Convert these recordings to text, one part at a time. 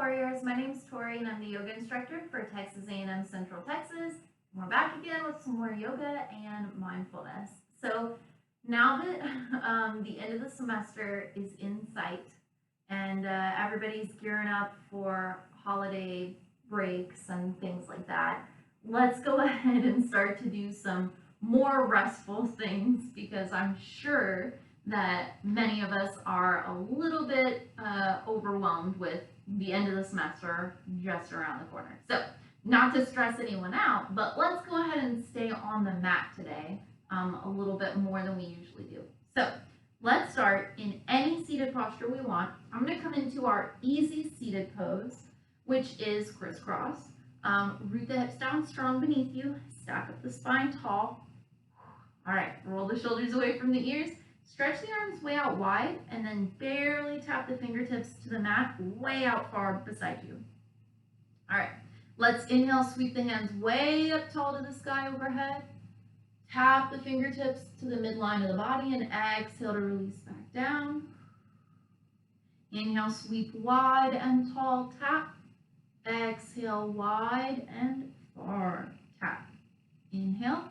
Warriors. My name is Tori and I'm the yoga instructor for Texas A&M Central Texas. We're back again with some more yoga and mindfulness. So now that the end of the semester is in sight and everybody's gearing up for holiday breaks and things like that, let's go ahead and start to do some more restful things, because I'm sure that many of us are a little bit overwhelmed with the end of the semester just around the corner. So not to stress anyone out, but let's go ahead and stay on the mat today a little bit more than we usually do. So let's start in any seated posture we want. I'm going to come into our easy seated pose, which is crisscross. Root the hips down strong beneath you, stack up the spine tall. All right, roll the shoulders away from the ears. Stretch the arms way out wide and then barely tap the fingertips to the mat way out far beside you. All right, let's inhale, sweep the hands way up tall to the sky overhead. Tap the fingertips to the midline of the body and exhale to release back down. Inhale, sweep wide and tall, tap. Exhale, wide and far, tap. Inhale.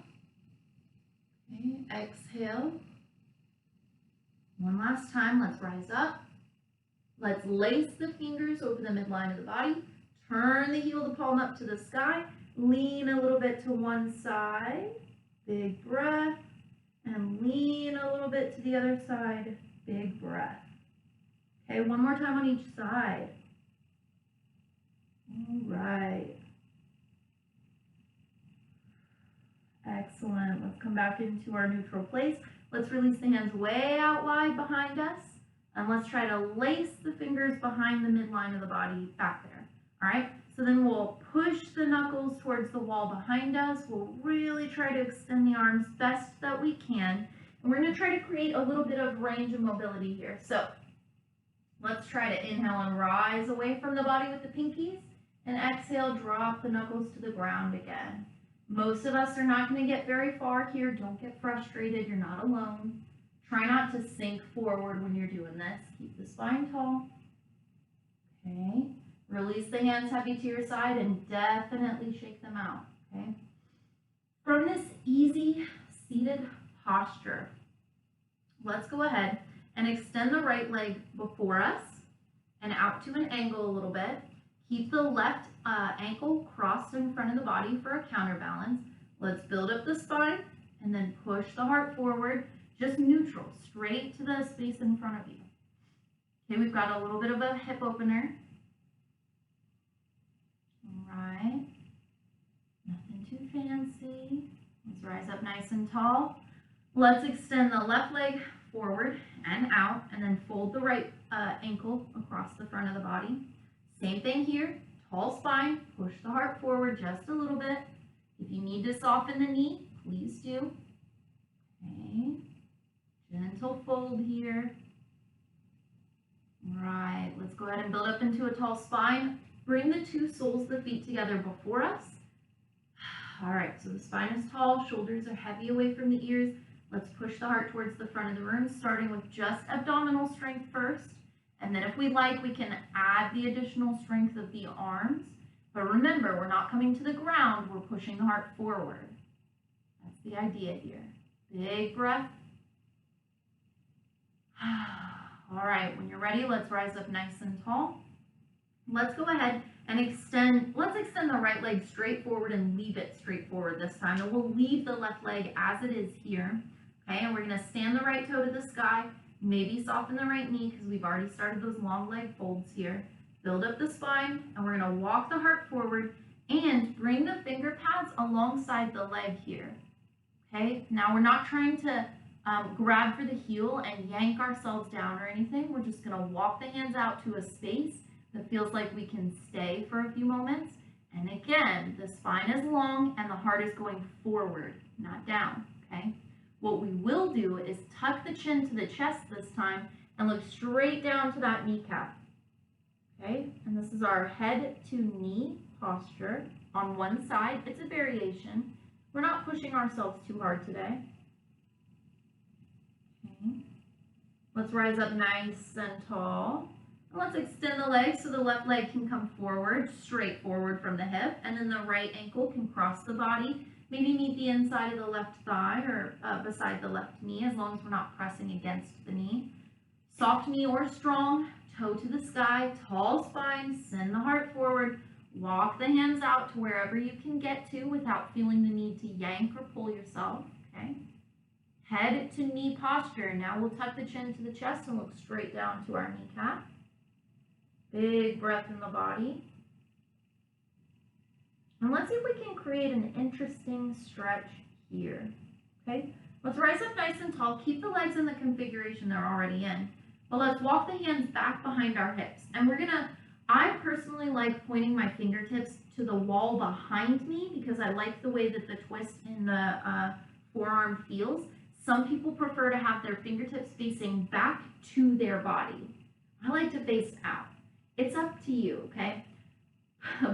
Okay, exhale. One last time, let's rise up. Let's lace the fingers over the midline of the body. Turn the heel of the palm up to the sky. Lean a little bit to one side. Big breath. And lean a little bit to the other side. Big breath. Okay, one more time on each side. All right. Excellent. Let's come back into our neutral place. Let's release the hands way out wide behind us. And let's try to lace the fingers behind the midline of the body back there. All right. So then we'll push the knuckles towards the wall behind us. We'll really try to extend the arms best that we can. And we're going to try to create a little bit of range of mobility here. So let's try to inhale and rise away from the body with the pinkies. And exhale, drop the knuckles to the ground again. Most of us are not going to get very far here. Don't get frustrated. You're not alone. Try not to sink forward when you're doing this. Keep the spine tall. Okay. Release the hands heavy to your side and definitely shake them out. Okay. From this easy seated posture, let's go ahead and extend the right leg before us and out to an angle a little bit. Keep the left ankle crossed in front of the body for a counterbalance. Let's build up the spine and then push the heart forward, just neutral, straight to the space in front of you. Okay, we've got a little bit of a hip opener. All right, nothing too fancy. Let's rise up nice and tall. Let's extend the left leg forward and out, and then fold the right ankle across the front of the body. Same thing here, tall spine, push the heart forward just a little bit. If you need to soften the knee, please do. Okay, gentle fold here. All right, let's go ahead and build up into a tall spine. Bring the two soles of the feet together before us. All right, so the spine is tall, shoulders are heavy away from the ears. Let's push the heart towards the front of the room, starting with just abdominal strength first. And then if we like, we can add the additional strength of the arms. But remember, we're not coming to the ground, we're pushing the heart forward. That's the idea here. Big breath. All right, when you're ready, let's rise up nice and tall. Let's go ahead and extend the right leg straight forward and leave it straight forward this time. And we'll leave the left leg as it is here. Okay, and we're gonna stand the right toe to the sky. Maybe soften the right knee because we've already started those long leg folds here. Build up the spine, and we're going to walk the heart forward and bring the finger pads alongside the leg here. Okay, now we're not trying to grab for the heel and yank ourselves down or anything. We're just going to walk the hands out to a space that feels like we can stay for a few moments. And again, the spine is long and the heart is going forward, not down. Okay. What we will do is tuck the chin to the chest this time and look straight down to that kneecap. Okay, and this is our head to knee posture on one side. It's a variation. We're not pushing ourselves too hard today. Okay, let's rise up nice and tall. And let's extend the leg so the left leg can come forward, straight forward from the hip, and then the right ankle can cross the body. Maybe meet the inside of the left thigh or beside the left knee, as long as we're not pressing against the knee. Soft knee or strong, toe to the sky, tall spine, send the heart forward. Walk the hands out to wherever you can get to without feeling the need to yank or pull yourself, okay? Head to knee posture. Now we'll tuck the chin to the chest and look straight down to our kneecap. Big breath in the body. And let's see if we can create an interesting stretch here, okay? Let's rise up nice and tall. Keep the legs in the configuration they're already in. But let's walk the hands back behind our hips. And I personally like pointing my fingertips to the wall behind me because I like the way that the twist in the forearm feels. Some people prefer to have their fingertips facing back to their body. I like to face out. It's up to you, okay?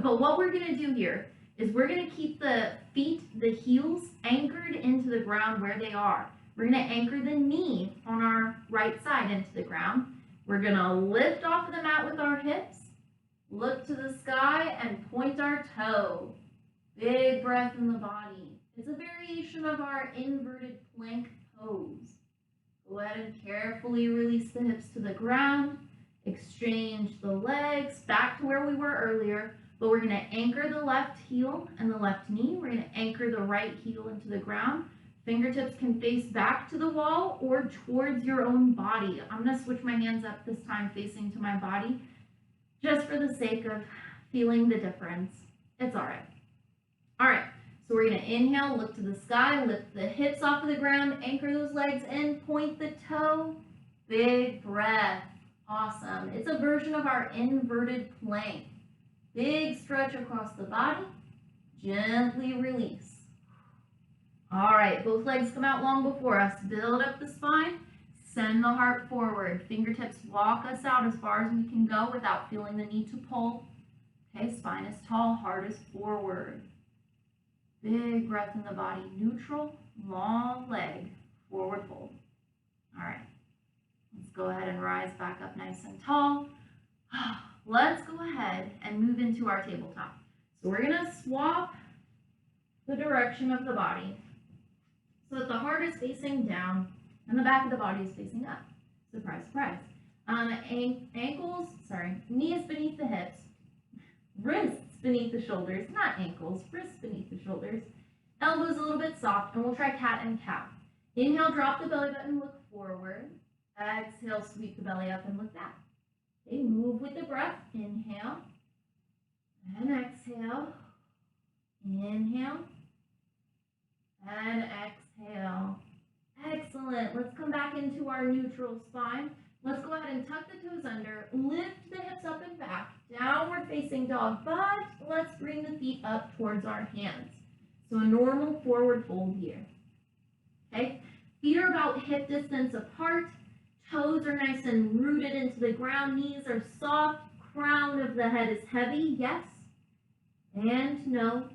But what we're gonna do here is we're gonna keep the feet, the heels, anchored into the ground where they are. We're gonna anchor the knee on our right side into the ground. We're gonna lift off of the mat with our hips, look to the sky, and point our toe. Big breath in the body. It's a variation of our inverted plank pose. Go ahead and carefully release the hips to the ground. Exchange the legs back to where we were earlier, but we're gonna anchor the left heel and the left knee. We're gonna anchor the right heel into the ground. Fingertips can face back to the wall or towards your own body. I'm gonna switch my hands up this time facing to my body, just for the sake of feeling the difference. It's all right. All right, so we're gonna inhale, look to the sky, lift the hips off of the ground, anchor those legs in, point the toe, big breath. Awesome. It's a version of our inverted plank. Big stretch across the body, gently release. All right, both legs come out long before us. Build up the spine, send the heart forward. Fingertips walk us out as far as we can go without feeling the need to pull. Okay, spine is tall, heart is forward. Big breath in the body, neutral, long leg, forward fold. All right, let's go ahead and rise back up nice and tall. Let's go ahead and move into our tabletop. So we're gonna swap the direction of the body so that the heart is facing down and the back of the body is facing up. Surprise, surprise. Knees beneath the hips, wrists beneath the shoulders, not ankles, wrists beneath the shoulders. Elbows a little bit soft, and we'll try cat and cow. Inhale, drop the belly button, look forward. Exhale, sweep the belly up and look back. Okay, move with the breath. Inhale and exhale. Inhale and exhale. Excellent. Let's come back into our neutral spine. Let's go ahead and tuck the toes under, lift the hips up and back, downward facing dog, but let's bring the feet up towards our hands. So a normal forward fold here. Okay, feet are about hip distance apart, toes are nice and rooted into the ground, knees are soft, crown of the head is heavy, yes, and no.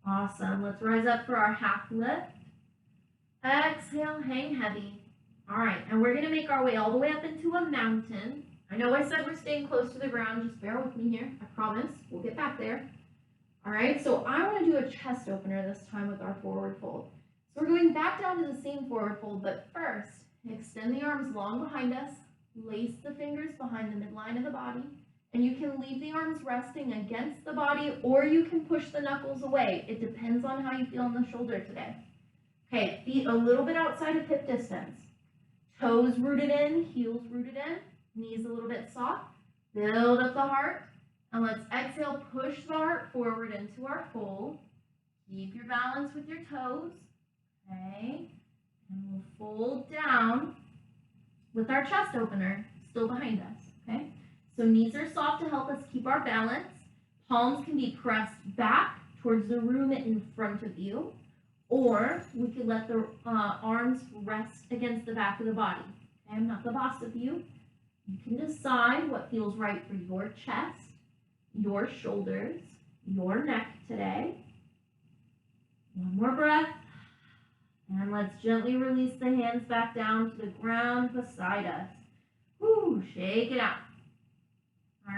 Awesome. Let's rise up for our half lift. Exhale, hang heavy. All right, and we're going to make our way all the way up into a mountain. I know I said we're staying close to the ground. Just bear with me here. I promise. We'll get back there. All right, so I want to do a chest opener this time with our forward fold. So we're going back down to the same forward fold, but first, extend the arms long behind us. Lace the fingers behind the midline of the body. And you can leave the arms resting against the body, or you can push the knuckles away. It depends on how you feel in the shoulder today. Okay, feet a little bit outside of hip distance. Toes rooted in, heels rooted in, knees a little bit soft. Build up the heart, and let's exhale, push the heart forward into our fold. Keep your balance with your toes, okay? And we'll fold down with our chest opener still behind us, okay? So knees are soft to help us keep our balance. Palms can be pressed back towards the room in front of you, or we could let the arms rest against the back of the body. Okay, I'm not the boss of you. You can decide what feels right for your chest, your shoulders, your neck today. One more breath. And let's gently release the hands back down to the ground beside us. Woo, shake it out.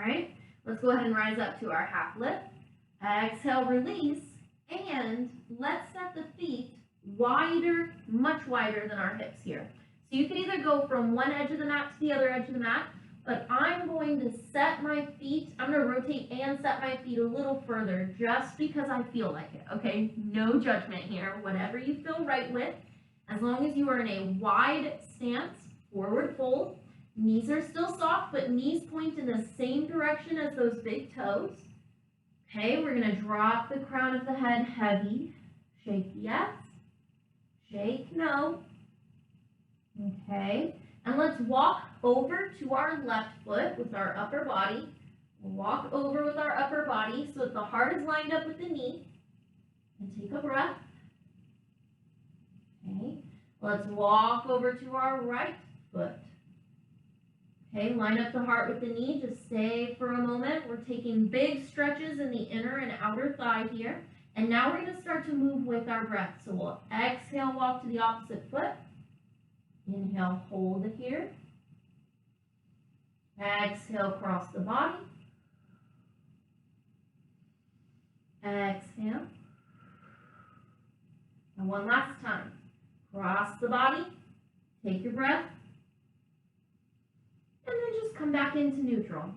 right, let's go ahead and rise up to our half lift. Exhale, release, and let's set the feet wider, much wider than our hips here. So you can either go from one edge of the mat to the other edge of the mat, but I'm going to set my feet, I'm going to rotate and set my feet a little further just because I feel like it, okay? No judgment here, whatever you feel right with. As long as you are in a wide stance, forward fold, knees are still soft, but knees point in the same direction as those big toes. Okay, we're going to drop the crown of the head heavy. Shake yes, shake no. Okay, and let's walk over to our left foot with our upper body. Walk over with our upper body so that the heart is lined up with the knee. And take a breath. Okay, let's walk over to our right foot. Okay, line up the heart with the knee. Just stay for a moment. We're taking big stretches in the inner and outer thigh here. And now we're going to start to move with our breath. So we'll exhale, walk to the opposite foot. Inhale, hold it here. Exhale, cross the body. Exhale. And one last time. Cross the body. Take your breath. And then just come back into neutral.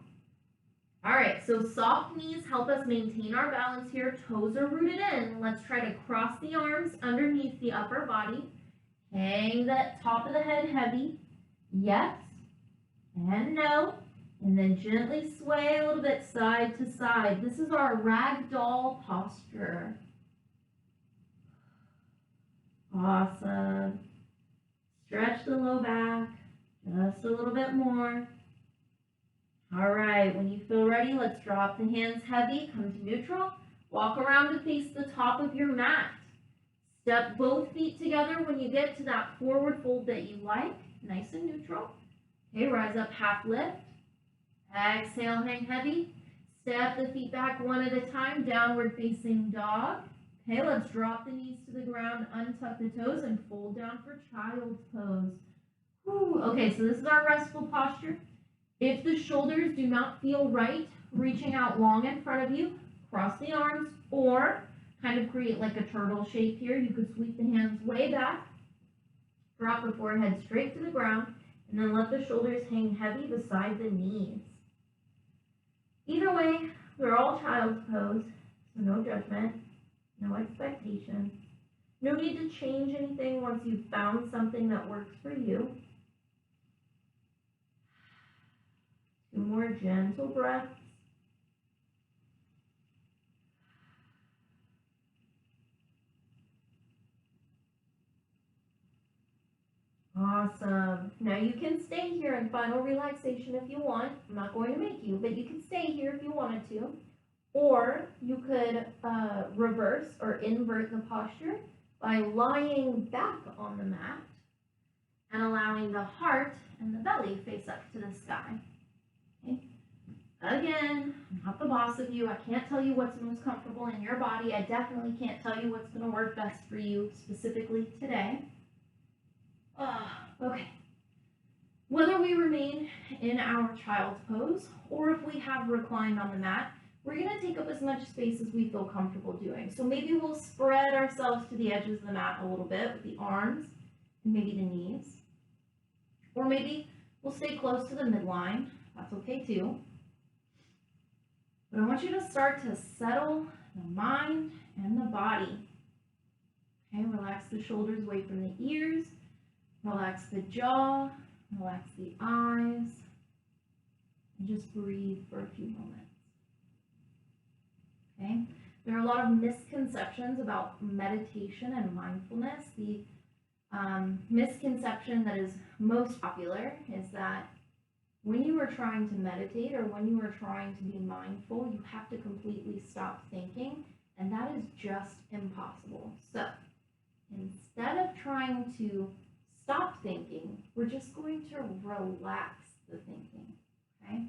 All right, so soft knees help us maintain our balance here. Toes are rooted in. Let's try to cross the arms underneath the upper body. Hang that top of the head heavy. Yes and no. And then gently sway a little bit side to side. This is our ragdoll posture. Awesome. Stretch the low back. Just a little bit more. All right, when you feel ready, let's drop the hands heavy, come to neutral. Walk around to face the top of your mat. Step both feet together when you get to that forward fold that you like, nice and neutral. Okay, rise up, half lift. Exhale, hang heavy. Step the feet back one at a time, downward facing dog. Okay, let's drop the knees to the ground, untuck the toes, and fold down for child's pose. Whew. Okay, so this is our restful posture. If the shoulders do not feel right, reaching out long in front of you, cross the arms, or kind of create like a turtle shape here. You could sweep the hands way back, drop the forehead straight to the ground, and then let the shoulders hang heavy beside the knees. Either way, they're all child's pose, so no judgment, no expectation. No need to change anything once you've found something that works for you. 2 more gentle breaths. Awesome. Now you can stay here in final relaxation if you want. I'm not going to make you, but you can stay here if you wanted to. Or you could reverse or invert the posture by lying back on the mat and allowing the heart and the belly face up to the sky. Okay. Again, I'm not the boss of you. I can't tell you what's most comfortable in your body. I definitely can't tell you what's going to work best for you specifically today. Okay. Whether we remain in our child's pose or if we have reclined on the mat, we're going to take up as much space as we feel comfortable doing. So maybe we'll spread ourselves to the edges of the mat a little bit with the arms and maybe the knees. Or maybe we'll stay close to the midline. That's okay too. But I want you to start to settle the mind and the body. Okay, relax the shoulders away from the ears. Relax the jaw. Relax the eyes. And just breathe for a few moments. Okay, there are a lot of misconceptions about meditation and mindfulness. The misconception that is most popular is that when you are trying to meditate or when you are trying to be mindful, you have to completely stop thinking, and that is just impossible. So instead of trying to stop thinking, we're just going to relax the thinking, okay?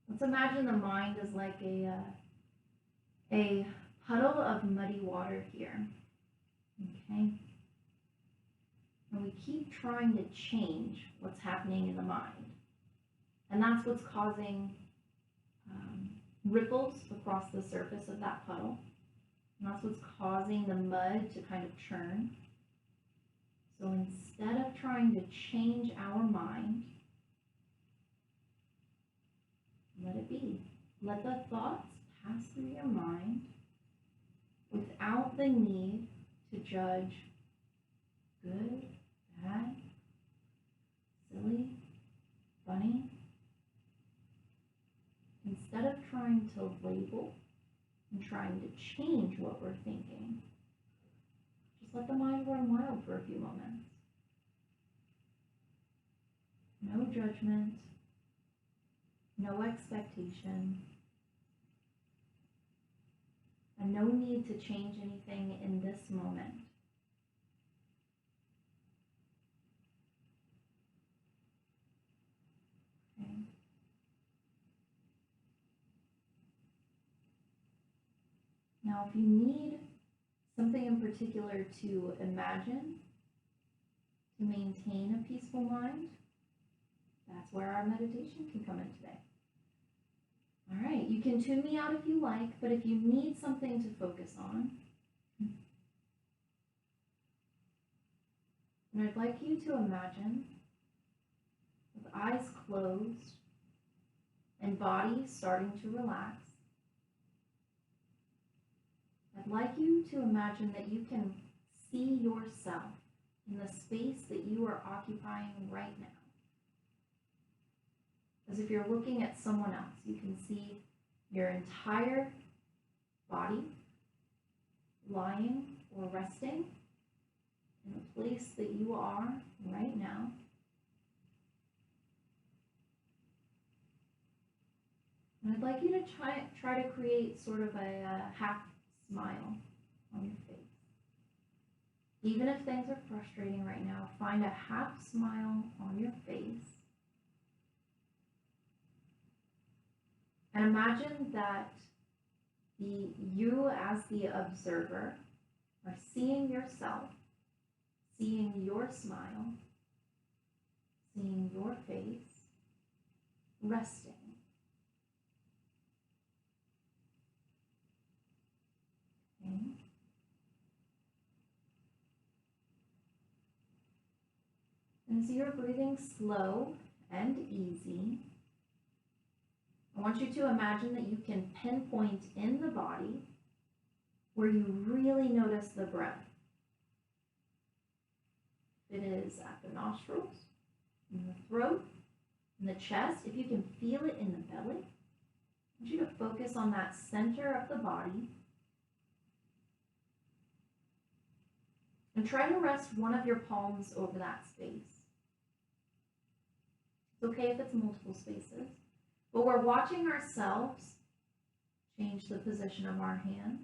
Let's imagine the mind is like a puddle of muddy water here, okay? And we keep trying to change what's happening in the mind. And that's what's causing ripples across the surface of that puddle. And that's what's causing the mud to kind of churn. So instead of trying to change our mind, let it be. Let the thoughts pass through your mind without the need to judge good, bad, silly, funny. Instead of trying to label and trying to change what we're thinking, just let the mind run wild for a few moments. No judgment, no expectation, and no need to change anything in this moment. Okay. Now, if you need something in particular to imagine to maintain a peaceful mind, that's where our meditation can come in today. All right, you can tune me out if you like, but if you need something to focus on, and I'd like you to imagine with eyes closed and body starting to relax, I'd like you to imagine that you can see yourself in the space that you are occupying right now. As if you're looking at someone else, you can see your entire body lying or resting in the place that you are right now. And I'd like you to try to create sort of a half smile on your face. Even if things are frustrating right now, find a half smile on your face. And imagine that you as the observer are seeing yourself, seeing your smile, seeing your face, resting. Okay. And as you're breathing slow and easy, I want you to imagine that you can pinpoint in the body where you really notice the breath. It is at the nostrils, in the throat, in the chest. If you can feel it in the belly, I want you to focus on that center of the body and try to rest one of your palms over that space. It's okay if it's multiple spaces. But we're watching ourselves change the position of our hands.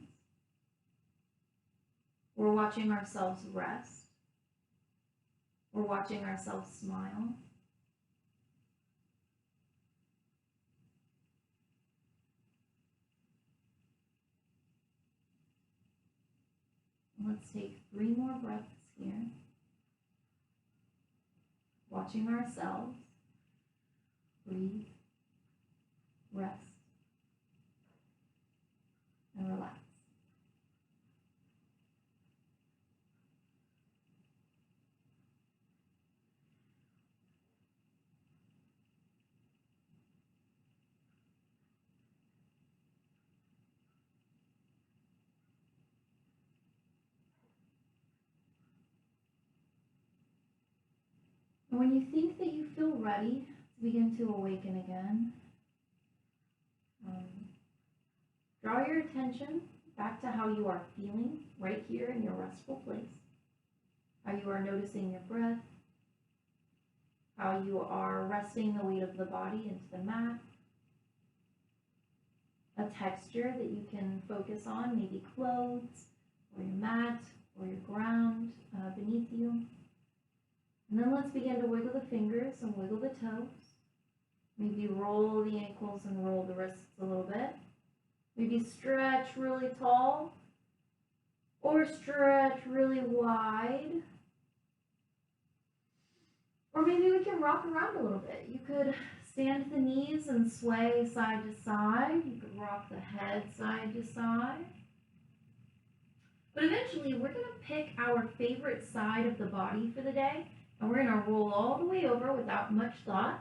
We're watching ourselves rest. We're watching ourselves smile. Let's take 3 more breaths here. Watching ourselves breathe, rest, and relax. And when you think that you feel ready to begin to awaken again, draw your attention back to how you are feeling right here in your restful place, how you are noticing your breath, how you are resting the weight of the body into the mat, a texture that you can focus on, maybe clothes, or your mat, or your ground beneath you. And then let's begin to wiggle the fingers and wiggle the toes. Maybe roll the ankles and roll the wrists a little bit. Maybe stretch really tall or stretch really wide. Or maybe we can rock around a little bit. You could Stand the knees and sway side to side. You could rock the head side to side. But eventually, we're going to pick our favorite side of the body for the day, and we're going to roll all the way over without much thought.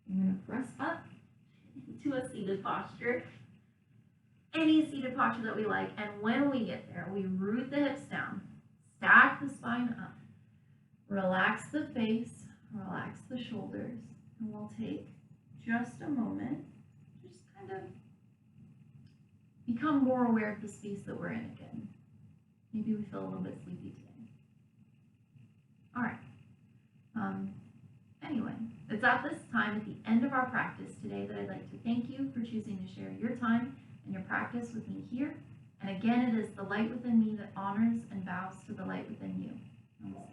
I'm going to press up into a seated posture. Any seated posture that we like, and when we get there, we root the hips down, stack the spine up, relax the face, relax the shoulders, and we'll take just a moment, just kind of become more aware of the space that we're in again. Maybe we feel a little bit sleepy today. All right. Anyway, it's at this time at the end of our practice today that I'd like to thank you for choosing to share your time and your practice with me here. And again, it is the light within me that honors and bows to the light within you. Namaste.